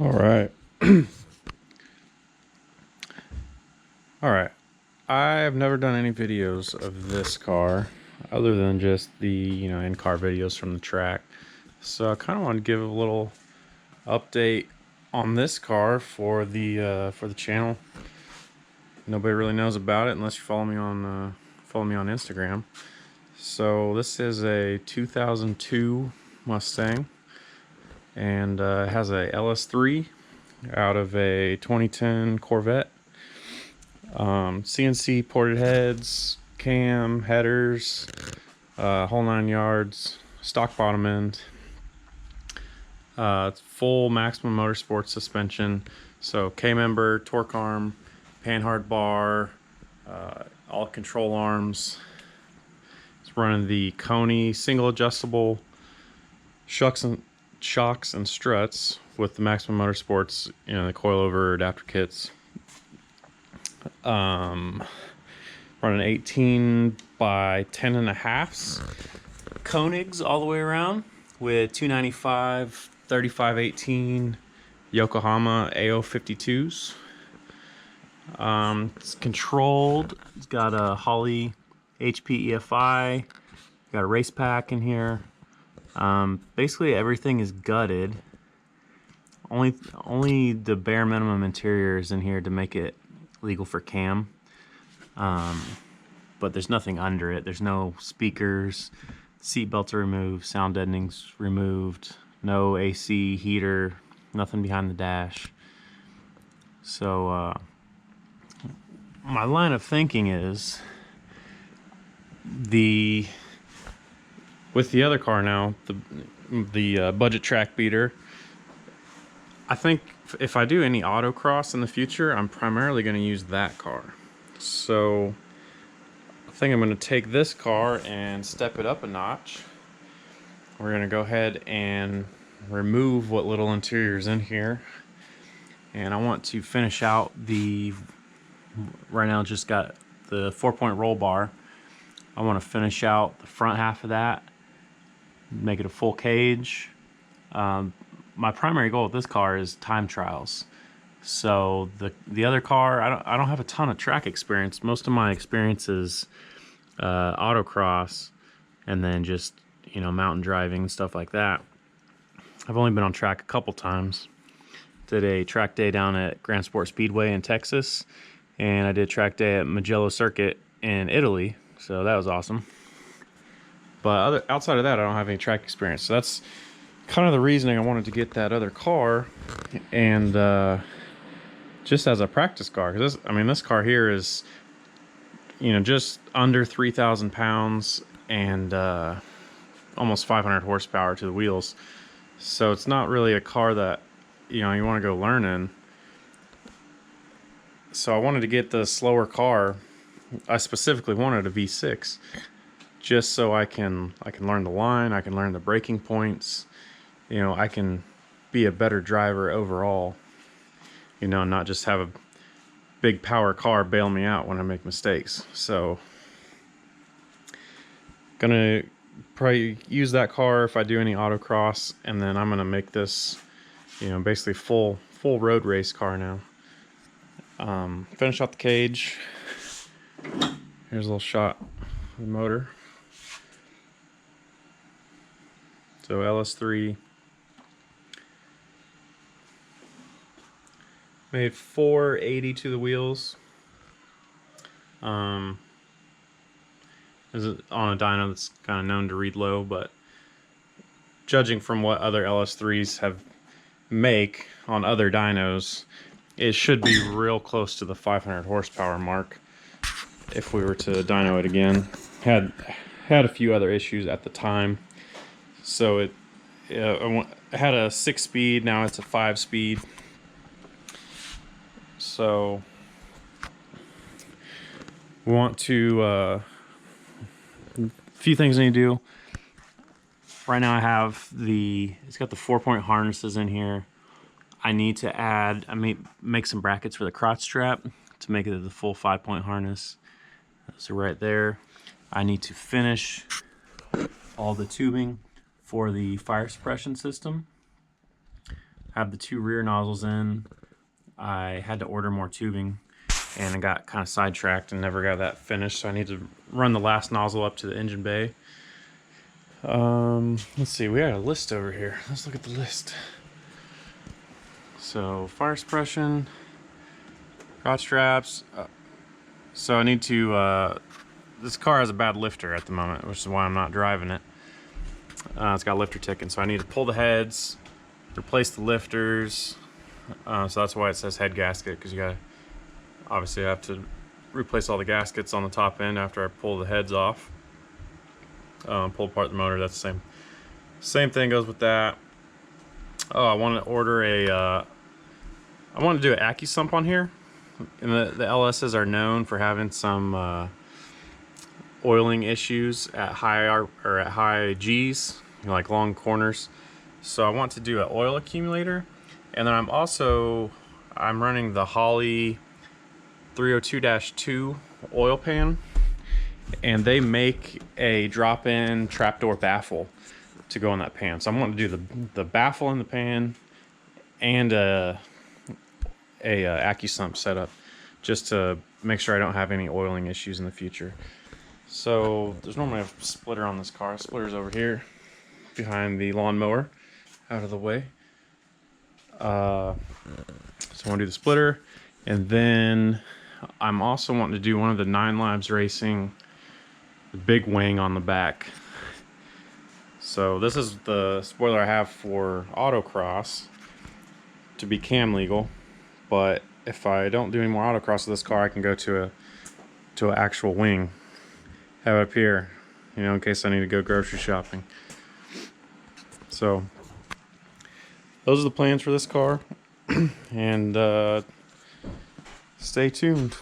All right. All right. I've never done any videos of this car other than just the, in-car videos from the track. So I kind of want to give a little update on this car for the channel. Nobody really knows about it unless you follow me on Instagram. So this is a 2002 Mustang, and it has a LS3 out of a 2010 Corvette. CNC ported heads, cam, headers, whole 9 yards, stock bottom end. It's full Maximum Motorsports suspension. So K-member, torque arm, panhard bar, all control arms. It's running the Coney single adjustable shocks and struts with the Maximum Motorsports, the coilover adapter kits. Running 18 by 10 and a halves Koenigs all the way around with 295 3518 Yokohama AO52s. It's controlled. It's got a Holley HP EFI. Got a race pack in here. Basically everything is gutted. Only the bare minimum interior is in here to make it legal for cam. But there's nothing under it. There's no speakers, seat belts are removed, sound deadening's removed, no AC, heater, nothing behind the dash. So my line of thinking is with the other car now, the budget track beater. I think if I do any autocross in the future, I'm primarily going to use that car. So I think I'm going to take this car and step it up a notch. We're going to go ahead and remove what little interior is in here. And I want to finish out right now just got the 4-point roll bar. I want to finish out the front half of that, make it a full cage. My primary goal with this car is time trials. So the other car, I don't have a ton of track experience. Most of my experience is autocross, and then just mountain driving and stuff like that. I've only been on track a couple times. Did a track day down at Grand Sport Speedway in Texas, and I did track day at Mugello Circuit in Italy. So that was awesome. But outside of that, I don't have any track experience. So that's kind of the reasoning I wanted to get that other car, and just as a practice car. Because this car here is, just under 3,000 pounds and almost 500 horsepower to the wheels. So it's not really a car that you want to go learn in. So I wanted to get the slower car. I specifically wanted a V6, just so I can learn the line, I can learn the braking points. I can be a better driver overall, not just have a big power car bail me out when I make mistakes. So gonna probably use that car if I do any autocross, and then I'm gonna make this basically full road race car now. Finish out the cage. Here's a little shot of the motor. So LS3 made 480 to the wheels. Is it on a dyno that's kind of known to read low, but judging from what other LS3s make on other dynos, it should be real close to the 500 horsepower mark if we were to dyno it again. Had a few other issues at the time, so it had a 6-speed. Now it's a 5-speed. So we want to a few things I need to do. Right now it's got the 4-point harnesses in here. I need to add, make some brackets for the crotch strap to make it the full 5-point harness. So right there, I need to finish all the tubing for the fire suppression system. have the 2 rear nozzles in. I had to order more tubing, and I got kind of sidetracked and never got that finished, so I need to run the last nozzle up to the engine bay. Let's see, we got a list over here. Let's look at the list. So, fire suppression, crotch straps. So I need to, this car has a bad lifter at the moment, which is why I'm not driving it. It's got lifter ticking, so I need to pull the heads, replace the lifters. So that's why it says head gasket, because you gotta, obviously I have to replace all the gaskets on the top end after I pull the heads off. Pull apart the motor, that's the same thing goes with that. Oh, I want to order I want to do an AccuSump on here. And the LSs are known for having some oiling issues at high G's, you know, like long corners. So I want to do an oil accumulator, and then I'm running the Holley 302-2 oil pan, and they make a drop-in trapdoor baffle to go in that pan. So I'm wanting to do the baffle in the pan and a AccuSump setup, just to make sure I don't have any oiling issues in the future. So there's normally a splitter on this car. Splitter's over here behind the lawnmower, out of the way. So I want to do the splitter, and then I'm also wanting to do one of the 9 Labs Racing, the big wing on the back. So this is the spoiler I have for autocross to be cam legal, but if I don't do any more autocross with this car, I can go to an actual wing. Have it up here, you know, in case I need to go grocery shopping. So those are the plans for this car, and stay tuned.